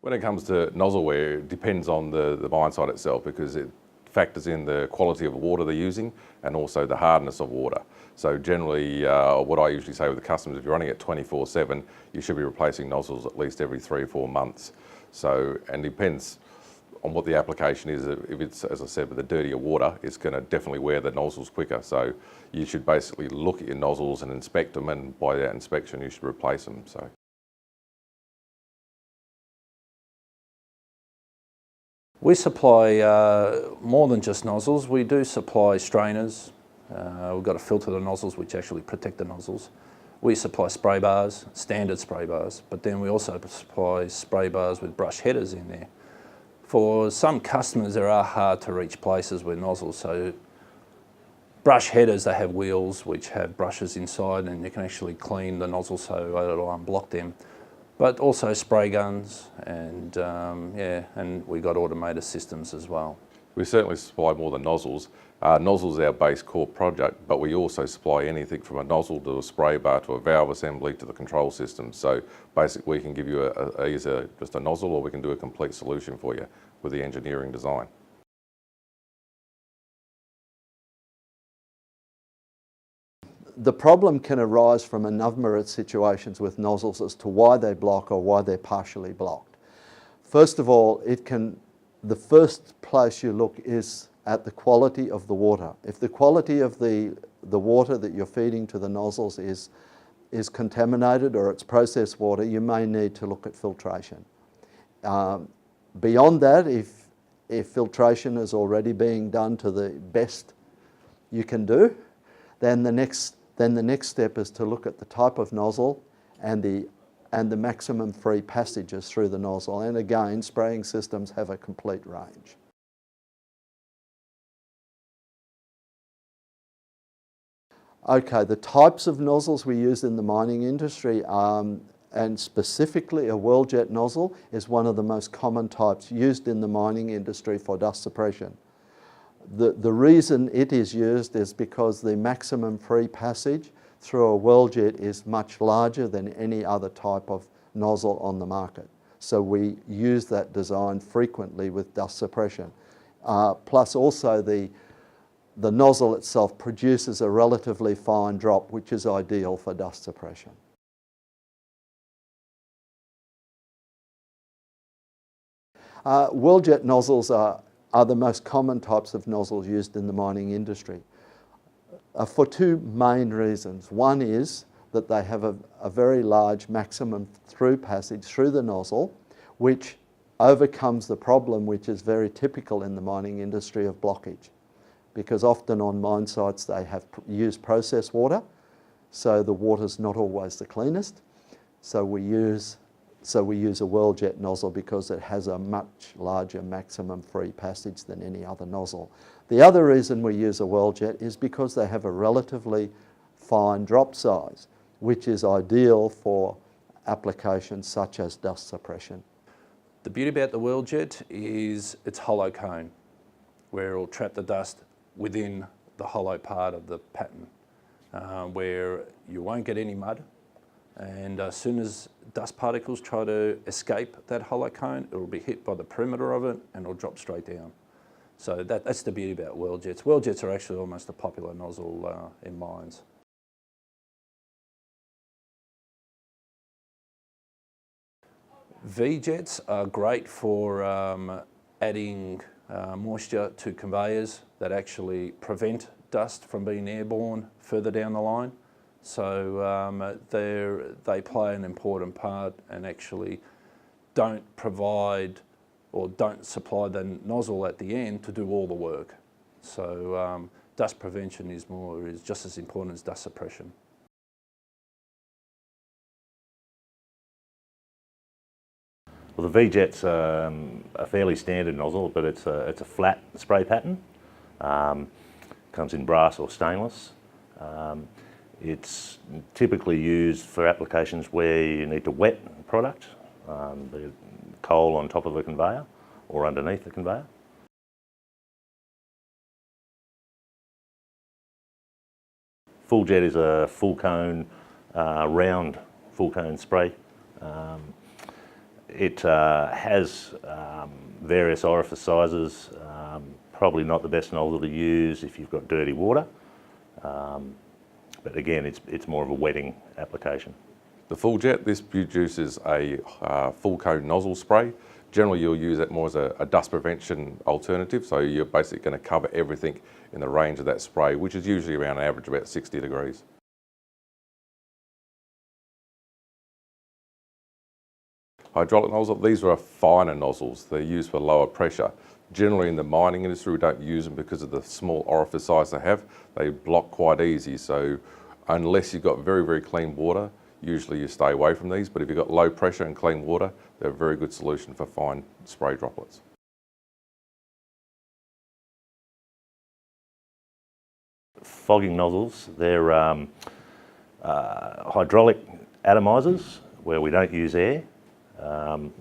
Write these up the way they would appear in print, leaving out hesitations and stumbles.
When it comes to nozzle wear, it depends on the mine site itself, because it factors in the quality of water they're using and also the hardness of water. So generally, what I usually say with the customers, if you're running it 24/7, you should be replacing nozzles at least every 3 or 4 months. So, and it depends on what the application is. If it's, as I said, with the dirtier water, it's going to definitely wear the nozzles quicker. So you should basically look at your nozzles and inspect them, and by that inspection, you should replace them. So. We supply more than just nozzles. We do supply strainers. We've got to filter the nozzles, which actually protect the nozzles. We supply spray bars, standard spray bars, but then we also supply spray bars with brush headers in there. For some customers, there are hard to reach places with nozzles, so brush headers, they have wheels which have brushes inside, and you can actually clean the nozzle so it'll unblock them. But also spray guns, and yeah, and we got automated systems as well. We certainly supply more than nozzles. Nozzles are our base core project, but we also supply anything from a nozzle to a spray bar to a valve assembly to the control system. So basically we can give you either just a nozzle, or we can do a complete solution for you with the engineering design. The problem can arise from a number of situations with nozzles as to why they block or why they're partially blocked. First of all, the first place you look is at the quality of the water. If the quality of the water that you're feeding to the nozzles is contaminated, or it's processed water, you may need to look at filtration. Beyond that, if filtration is already being done to the best you can do, then the next step is to look at the type of nozzle and the maximum free passages through the nozzle. And again, spraying systems have a complete range. Okay, the types of nozzles we use in the mining industry, and specifically a VeeJet nozzle, is one of the most common types used in the mining industry for dust suppression. The reason it is used is because the maximum free passage through a VeeJet is much larger than any other type of nozzle on the market. So we use that design frequently with dust suppression. Plus also the nozzle itself produces a relatively fine drop, which is ideal for dust suppression. VeeJet nozzles are the most common types of nozzles used in the mining industry for two main reasons. One is that they have a very large maximum through passage through the nozzle, which overcomes the problem which is very typical in the mining industry of blockage. Because often on mine sites they have used processed water, so the water's not always the cleanest. So we use a VeeJet nozzle because it has a much larger maximum free passage than any other nozzle. The other reason we use a VeeJet is because they have a relatively fine drop size, which is ideal for applications such as dust suppression. The beauty about the VeeJet is it's hollow cone, where it'll trap the dust within the hollow part of the pattern, where you won't get any mud. And as soon as dust particles try to escape that hollow cone, it'll be hit by the perimeter of it and it'll drop straight down. So that's the beauty about VeeJets. VeeJets are actually almost a popular nozzle in mines. VeeJets are great for adding moisture to conveyors that actually prevent dust from being airborne further down the line. So they play an important part and actually don't provide or don't supply the nozzle at the end to do all the work. So dust prevention is just as important as dust suppression. Well, the VeeJet's a fairly standard nozzle, but it's a flat spray pattern. Comes in brass or stainless. It's typically used for applications where you need to wet product, the coal on top of a conveyor or underneath the conveyor. VeeJet is a full cone, round full cone spray. It has various orifice sizes, probably not the best nozzle to use if you've got dirty water, but again it's more of a wetting application. The VeeJet, this produces a full cone nozzle spray. Generally you'll use it more as a dust prevention alternative, so you're basically going to cover everything in the range of that spray, which is usually around an average about 60 degrees. Hydraulic nozzle, these are finer nozzles. They're used for lower pressure. Generally in the mining industry we don't use them because of the small orifice size they have. They block quite easy, so unless you've got very, very clean water, usually you stay away from these, but if you've got low pressure and clean water, they're a very good solution for fine spray droplets. Fogging nozzles, they're hydraulic atomizers where we don't use air.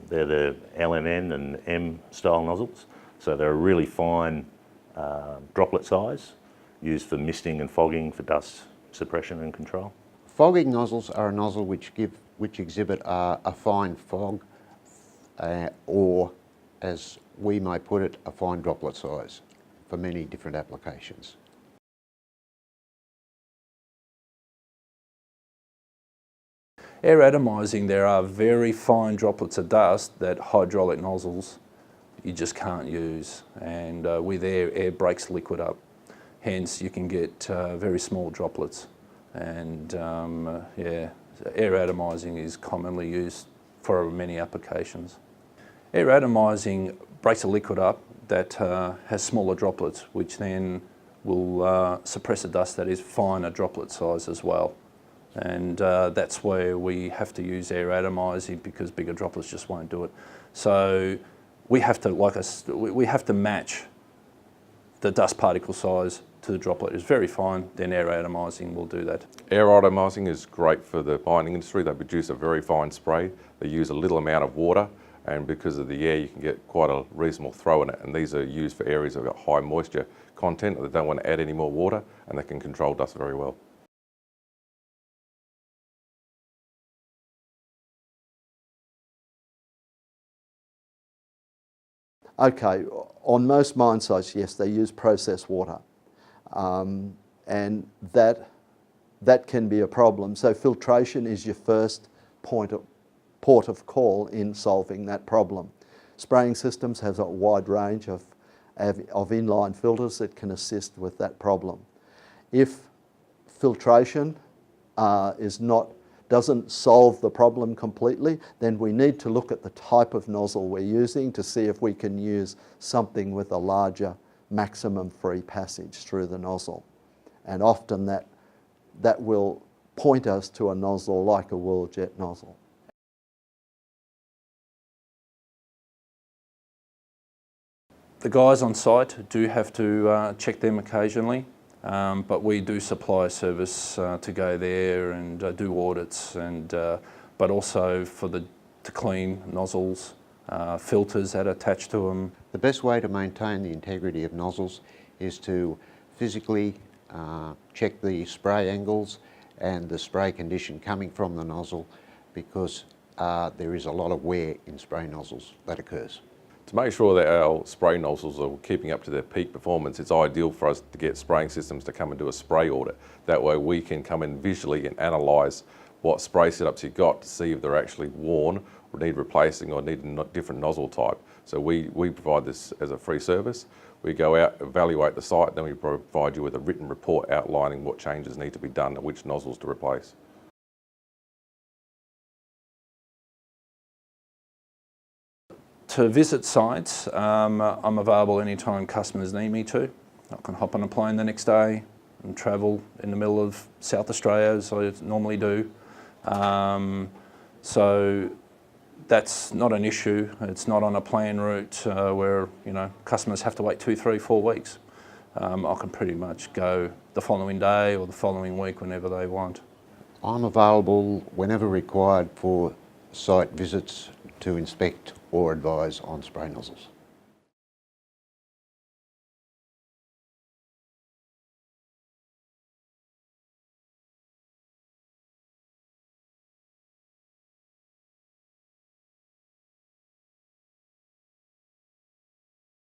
They're the LNN and M style nozzles, so they're a really fine droplet size used for misting and fogging for dust suppression and control. Fogging nozzles are a nozzle which exhibit a fine fog, or as we may put it, a fine droplet size for many different applications. Air atomizing, there are very fine droplets of dust that hydraulic nozzles you just can't use, and with air breaks liquid up. Hence you can get very small droplets, and yeah, so air atomizing is commonly used for many applications. Air atomizing breaks a liquid up that has smaller droplets, which then will suppress the dust that is finer droplet size as well. And that's where we have to use air atomizing, because bigger droplets just won't do it. So we have to, we have to match the dust particle size to the droplet. It's very fine, then air atomizing will do that. Air atomizing is great for the mining industry. They produce a very fine spray. They use a little amount of water, and because of the air you can get quite a reasonable throw in it, and these are used for areas that have got high moisture content, they don't want to add any more water, and they can control dust very well. Okay, on most mine sites, yes, they use processed water, and that can be a problem. So filtration is your first port of call in solving that problem. Spraying systems has a wide range of inline filters that can assist with that problem. If filtration doesn't solve the problem completely, then we need to look at the type of nozzle we're using to see if we can use something with a larger maximum free passage through the nozzle. And often that will point us to a nozzle like a VeeJet nozzle. The guys on site do have to check them occasionally. But we do supply a service to go there and do audits, and but also to clean nozzles, filters that attach to them. The best way to maintain the integrity of nozzles is to physically check the spray angles and the spray condition coming from the nozzle, because there is a lot of wear in spray nozzles that occurs. To make sure that our spray nozzles are keeping up to their peak performance, it's ideal for us to get spraying systems to come and do a spray audit. That way we can come in visually and analyse what spray setups you've got to see if they're actually worn or need replacing or need a different nozzle type. So we provide this as a free service. We go out, evaluate the site, then we provide you with a written report outlining what changes need to be done and which nozzles to replace. To visit sites, I'm available anytime customers need me to. I can hop on a plane the next day and travel in the middle of South Australia, as I normally do. So that's not an issue. It's not on a planned route where customers have to wait 2, 3, 4 weeks. I can pretty much go the following day or the following week whenever they want. I'm available whenever required for site visits to inspect or advise on spray nozzles.